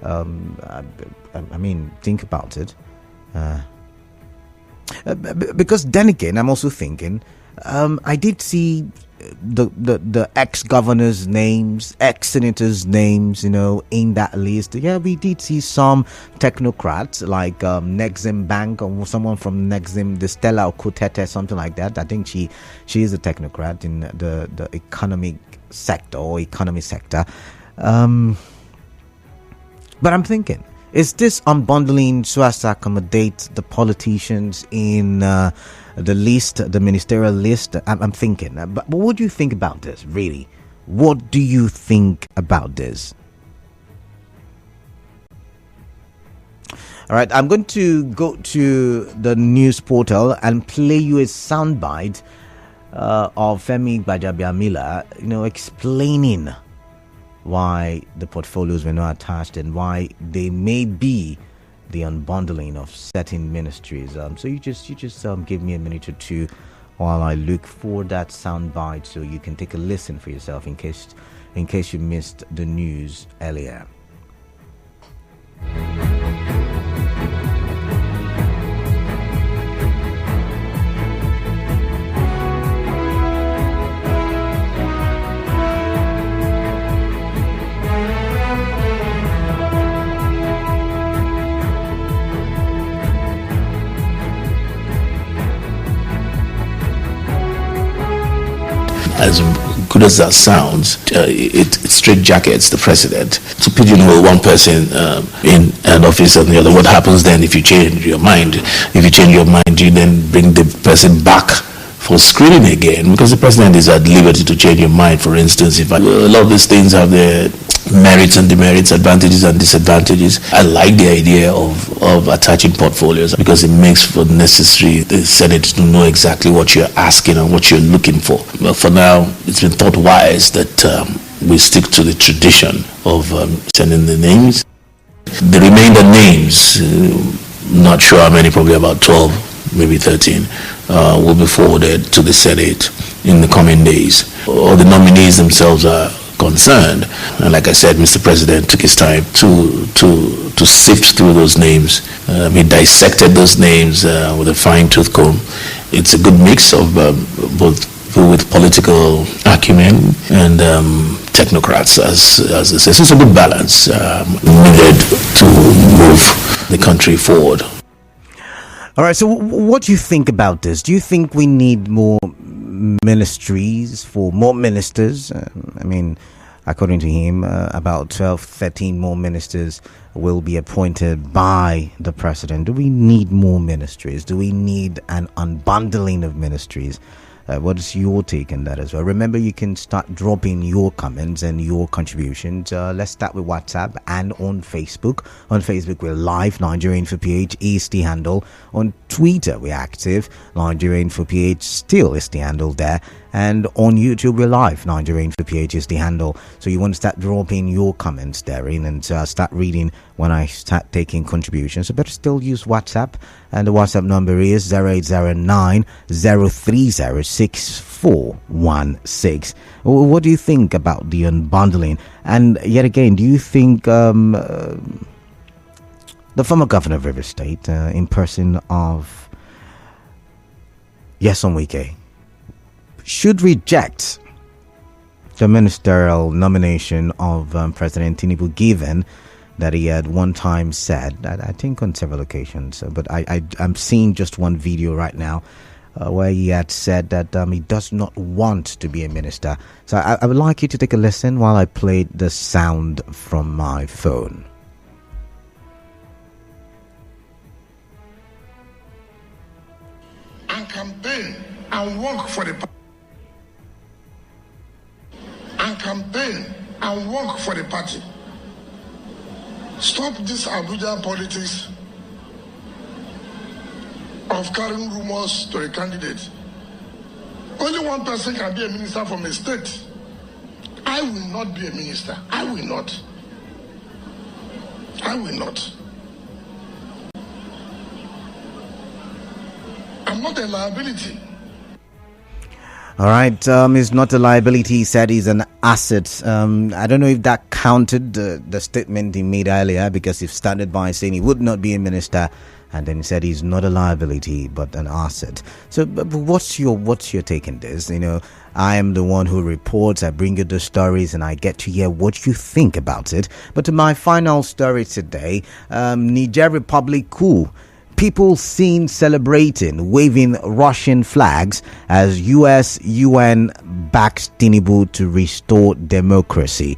I mean, think about it. Because then again, I'm also thinking, I did see the ex-governors' names, ex-senators' names, in that list. Yeah, we did see some technocrats like Nexim Bank, or someone from Nexim, the Stella Okutete, something like that. I think she is a technocrat in the economic sector or economy sector. But I'm thinking, is this unbundling so as to accommodate the politicians in the list, the ministerial list? I'm thinking. But what do you think about this, really? What do you think about this? All right, I'm going to go to the news portal and play you a soundbite of Femi Gbajabiamila, explaining why the portfolios were not attached and why they may be the unbundling of certain ministries. So you just give me a minute or two while I look for that soundbite, so you can take a listen for yourself in case you missed the news earlier. As good as that sounds, it straitjackets the president to pigeonhole one person in an office and the other. What happens then if you change your mind? If you change your mind, you then bring the person back for screening again, because the president is at liberty to change your mind. For instance, if a lot of these things have their merits and demerits, advantages and disadvantages. I like the idea of attaching portfolios because it makes for necessary the Senate to know exactly what you're asking and what you're looking for. But for now, it's been thought wise that we stick to the tradition of sending the names. The remainder names, not sure how many, probably about 12, maybe 13, will be forwarded to the Senate in the coming days. All the nominees themselves are concerned, and like I said, Mr. President took his time to sift through those names. He dissected those names with a fine-tooth comb. It's a good mix of both people with political acumen and technocrats, as they say. So it's a good balance needed to move the country forward. All right, so what do you think about this? Do you think we need more ministries for more ministers? According to him, about 12, 13 more ministers will be appointed by the president. Do we need more ministries? Do we need an unbundling of ministries? What is your take on that as well? Remember, you can start dropping your comments and your contributions. Let's start with WhatsApp and on Facebook. On Facebook, we're live. Nigeria Info PH is the handle. On Twitter, we're active. Nigeria Info PH still is the handle there. And on YouTube, we're live. Nigeria Info PH is the handle. So you want to start dropping your comments therein and start reading when I start taking contributions. So better still use WhatsApp. And the WhatsApp number is 0809 030 6416. What do you think about the unbundling? And yet again, do you think the former governor of River State, in person of Wike, should reject the ministerial nomination of President Tinubu, given that he had one time said, I think on several occasions, but I'm seeing just one video right now where he had said that he does not want to be a minister. So I would like you to take a listen while I play the sound from my phone. And campaign and work for the party. Stop this Abuja politics of carrying rumors to a candidate. Only one person can be a minister from a state. I will not be a minister. I will not. I'm not a liability. All right, it's not a liability. He said he's an asset. I don't know if that counted the statement he made earlier, because he started by saying he would not be a minister, and then he said he's not a liability but an asset. So, but what's your take on this? You know, I am the one who reports. I bring you the stories, and I get to hear what you think about it. But to my final story today, Niger Republic coup. People seen celebrating, waving Russian flags as UN backs Tinubu to restore democracy.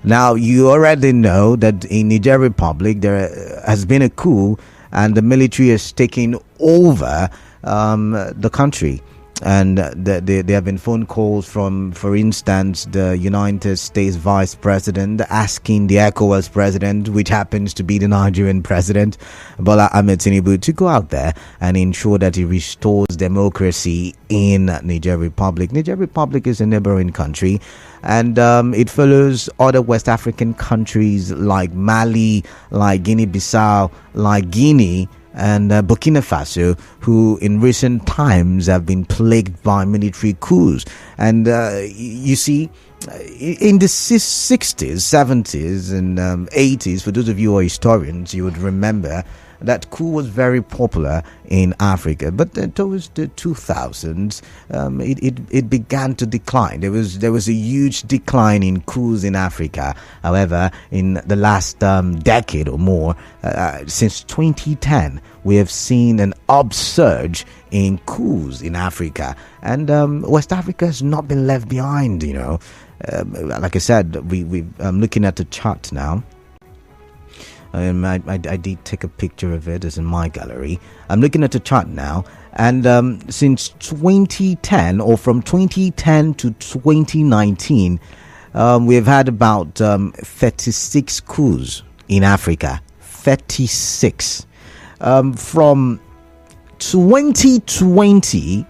Now, you already know that in Niger Republic, there has been a coup and the military is taking over the country. And there have been phone calls from, for instance, the United States Vice President asking the ECOWAS President, which happens to be the Nigerian President, Bola Ahmed Tinubu, to go out there and ensure that he restores democracy in Niger Republic. Niger Republic is a neighboring country, and it follows other West African countries like Mali, like Guinea-Bissau, like Guinea, and Burkina Faso, who in recent times have been plagued by military coups. And you see, in the 60s, 70s, and 80s, for those of you who are historians, you would remember that coup was very popular in Africa. But towards the 2000s, it began to decline. There was a huge decline in coups in Africa. However, in the last decade or more, since 2010, we have seen an upsurge in coups in Africa. And West Africa has not been left behind, you know. Like I said, I'm looking at the chart now. I did take a picture of it. It's in my gallery. I'm looking at the chart now, and since 2010, or from 2010 to 2019, we've had about 36 coups in Africa. 36. From 2020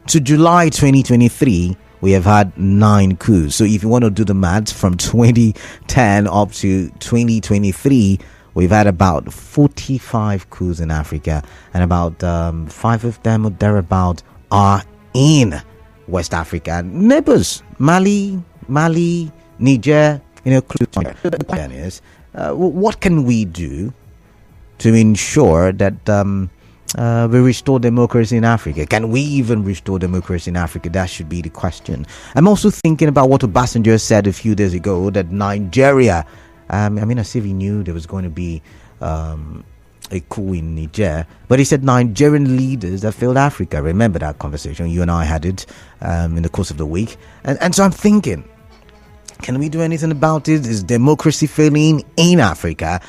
to July 2023, we have had 9 coups. So if you want to do the maths, from 2010 up to 2023, we've had about 45 coups in Africa, and about 5 of them or thereabout are in West Africa. Neighbors, Mali, Niger, you know. The question is, what can we do to ensure that we restore democracy in Africa? Can we even restore democracy in Africa? That should be the question. I'm also thinking about what Obasanjo said a few days ago, that Nigeria, as if he knew there was going to be a coup in Niger, but he said Nigerian leaders have failed Africa. Remember that conversation? You and I had it in the course of the week. And so I'm thinking, can we do anything about it? Is democracy failing in Africa?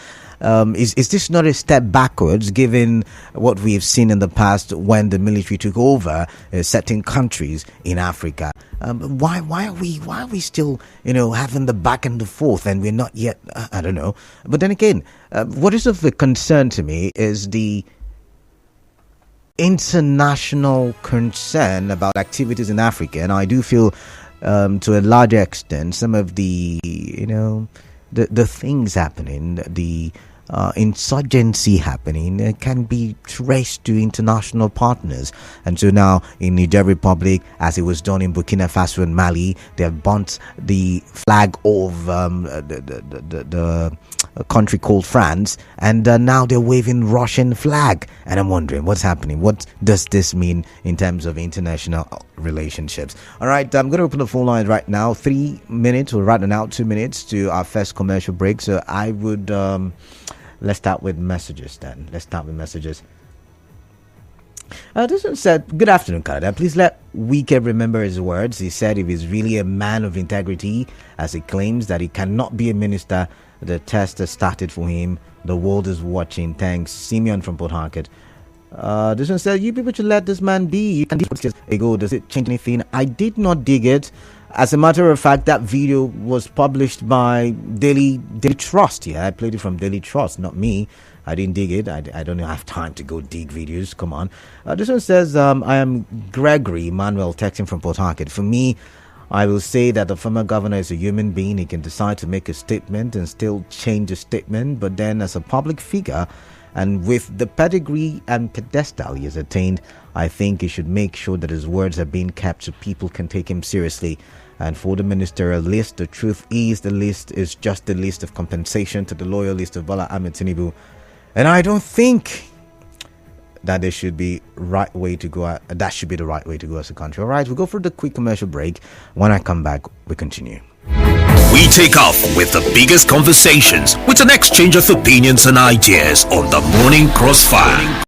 Is this not a step backwards, given what we have seen in the past when the military took over certain countries in Africa? Why are we still, having the back and the forth, and we're not yet? I don't know. But then again, what is of the concern to me is the international concern about activities in Africa, and I do feel, to a larger extent, some of the the things happening, the insurgency happening, can be traced to international partners. And so now in Niger Republic, as it was done in Burkina Faso and Mali, they have burnt the flag of the country called France, and now they're waving Russian flag. And I'm wondering what's happening. What does this mean in terms of international relationships? All right, I'm going to open the phone lines right now. 3 minutes, or rather now 2 minutes to our first commercial break. So I would let's start with messages then. This one said, "Good afternoon, Canada. Please let Wike remember his words. He said if he's really a man of integrity, as he claims, that he cannot be a minister. The test has started for him. The world is watching. Thanks." Simeon from Port Harcourt. This one said, "You people should let this man be. You can just go. Does it change anything?" I did not dig it. As a matter of fact, that video was published by Daily Trust. Yeah, I played it from Daily Trust, not me. I didn't dig it. I don't have time to go dig videos. Come on. This one says, "I am Gregory Manuel, texting from Port Harcourt. For me, I will say that the former governor is a human being. He can decide to make a statement and still change a statement. But then as a public figure, And with the pedigree and pedestal he has attained, I think he should make sure that his words are being kept so people can take him seriously. And for the ministerial list, the truth is the list is just the list of compensation to the loyal list of Bola Ahmed Tinubu. And I don't think that there should be right way to go. That should be the right way to go as a country. All right, we'll go for the quick commercial break. When I come back, we continue. We take off with the biggest conversations with an exchange of opinions and ideas on the Morning Crossfire.